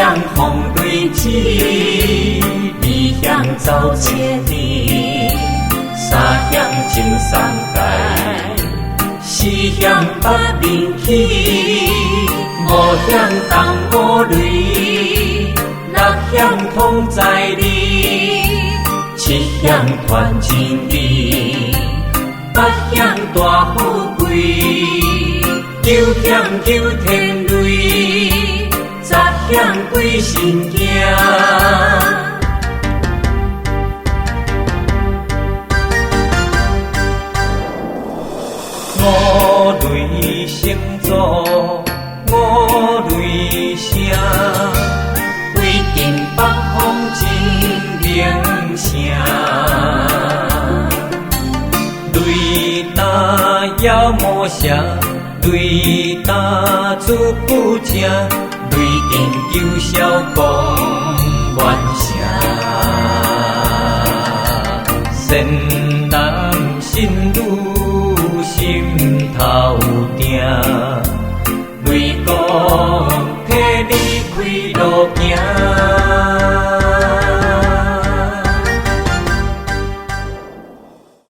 向风雷子，二向走切里，三向情三界，四向八面起，五向东五雷，六向通在你，七向团真理，八向大富贵，九向九天瑞，十向鬼神惊。五雷成座，五雷声，规定北方真名声。雷打妖魔蛇，雷打出不正，雷电九霄讲元声。善男信女心头定，雷公替你开路行。